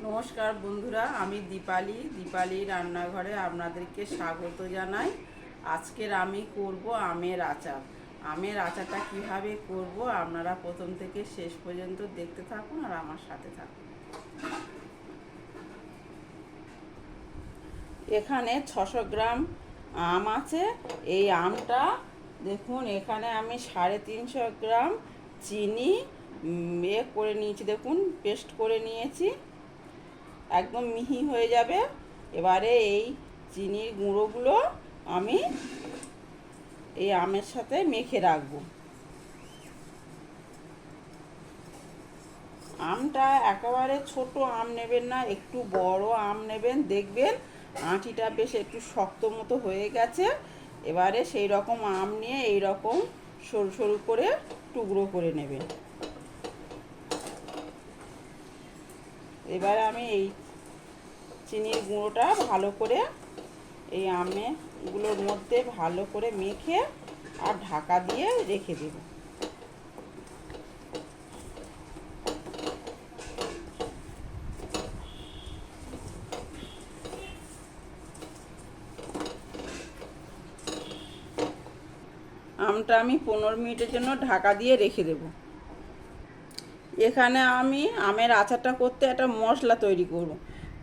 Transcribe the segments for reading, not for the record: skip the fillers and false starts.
নমস্কার বন্ধুরা, আমি দীপালি রান্নাঘরে আপনাদেরকে স্বাগত জানাই। আজকের আমি করব আমের আচার। আমের আচারটা কিভাবে করব আপনারা প্রথম থেকে শেষ পর্যন্ত দেখতে থাকুন আর আমার সাথে থাকুন। এখানে 600 গ্রাম আম আছে। এই আমটা দেখুন, এখানে আমি 350 গ্রাম চিনি করে নিয়েছি, দেখুন পেস্ট করে নিয়েছি, একদম মিহি হয়ে যাবে। এবারে এই চিনির গুঁড়োগুলো আমি এই আমের সাথে মেখে রাখবো। আমটা একেবারে ছোট আম নেবেন না, একটু বড় আম নেবেন, দেখবেন আঁটিটা বেশ একটু শক্ত মতো হয়ে গেছে। এবারে সেই রকম আম নিয়ে এই রকম সরু সরু করে টুকরো করে নেবেন। এবারে আমি এই চিনির গুঁড়োটা ভালো করে এই আমগুলোর মধ্যে ভালো করে মেখে আর ঢাকা দিয়ে রেখে দেব। আমটা আমি 15 মিনিটের জন্য ঢাকা দিয়ে রেখে দেব। এখানে আমি আমের আচারটা করতে একটা মশলা তৈরি করব।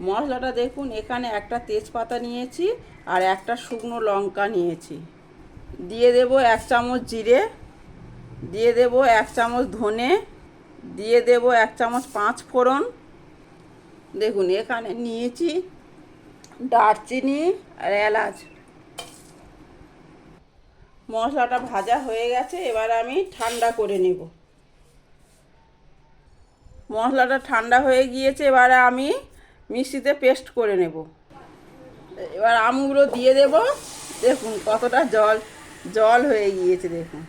মশলাটা দেখুন, এখানে একটা তেজপাতা নিয়েছি আর একটা শুকনো লঙ্কা নিয়েছি। দিয়ে দেব 1 চামচ জিরে, দিয়ে দেব 1 চামচ ধনে, দিয়ে দেব 1 চামচ 5 ফোড়ন। দেখুন এখানে নিয়েছি দারচিনি আর এলাচ। মশলাটা ভাজা হয়ে গেছে, এবার আমি ঠান্ডা করে নেব। মশলাটা ঠান্ডা হয়ে গিয়েছে, এবারে আমি মিক্সিতে পেস্ট করে নেব। এবার আমগুলো দিয়ে দেব। দেখুন কতটা জল জল হয়ে গিয়েছে, দেখুন।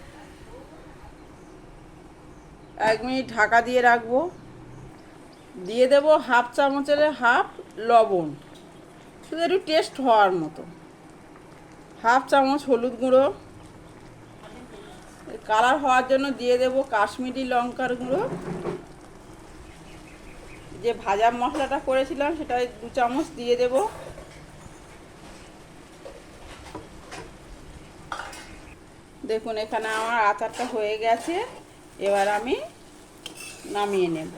1 মিনিট ঢাকা দিয়ে রাখবো। দিয়ে দেব হাফ চামচের হাফ লবণ, শুধু একটু টেস্ট হওয়ার মতো। হাফ চামচ হলুদ গুঁড়ো, কালার হওয়ার জন্য দিয়ে দেব কাশ্মীরি লঙ্কার গুঁড়ো। যে ভাজা মশলাটা করেছিলাম সেটা 2 চামচ দিয়ে দেব। দেখুন এখানে আমার আচারটা হয়ে গেছে, এবার আমি নামিয়ে নেব।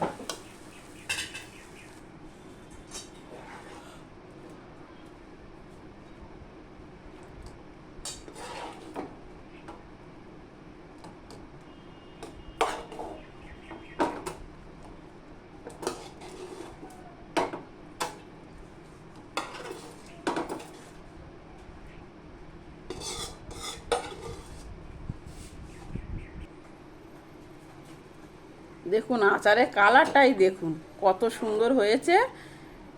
দেখুন আচারের কালারটাই দেখুন কত সুন্দর হয়েছে।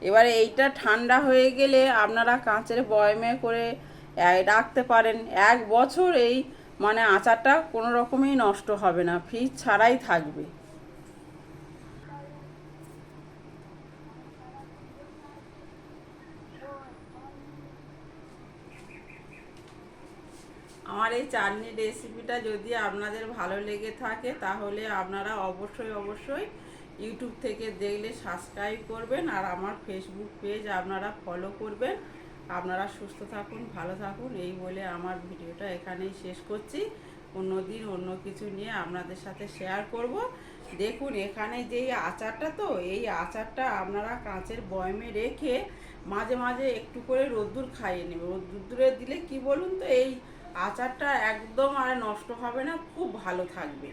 এবারে এইটা ঠান্ডা হয়ে গেলে আপনারা কাঁচের বয়ামে করে রাখতে পারেন। 1 বছর এই আচারটা কোনো রকমই নষ্ট হবে না, ফ্রিজ ছাড়াই থাকবে। আমার এই চাটনির রেসিপিটা যদি আপনাদের ভালো লেগে থাকে তাহলে আপনারা অবশ্যই ইউটিউব থেকে দেখলে সাবস্ক্রাইব করবেন আর আমার ফেসবুক পেজ আপনারা ফলো করবেন। আপনারা সুস্থ থাকুন, ভালো থাকুন, এই বলে আমার ভিডিওটা এখানেই শেষ করছি। অন্য দিন অন্য কিছু নিয়ে আপনাদের সাথে শেয়ার করব। দেখুন এখানে যেই আচারটা, তো এই আচারটা আপনারা কাঁচের বয়ামে রেখে মাঝে মাঝে একটু করে রোদ্দুর খাইয়ে নেবেন। রোদ্দুরে দিলে কি বলুন তো, এই আচারটা একদম আর নষ্ট হবে না, খুব ভালো থাকবে।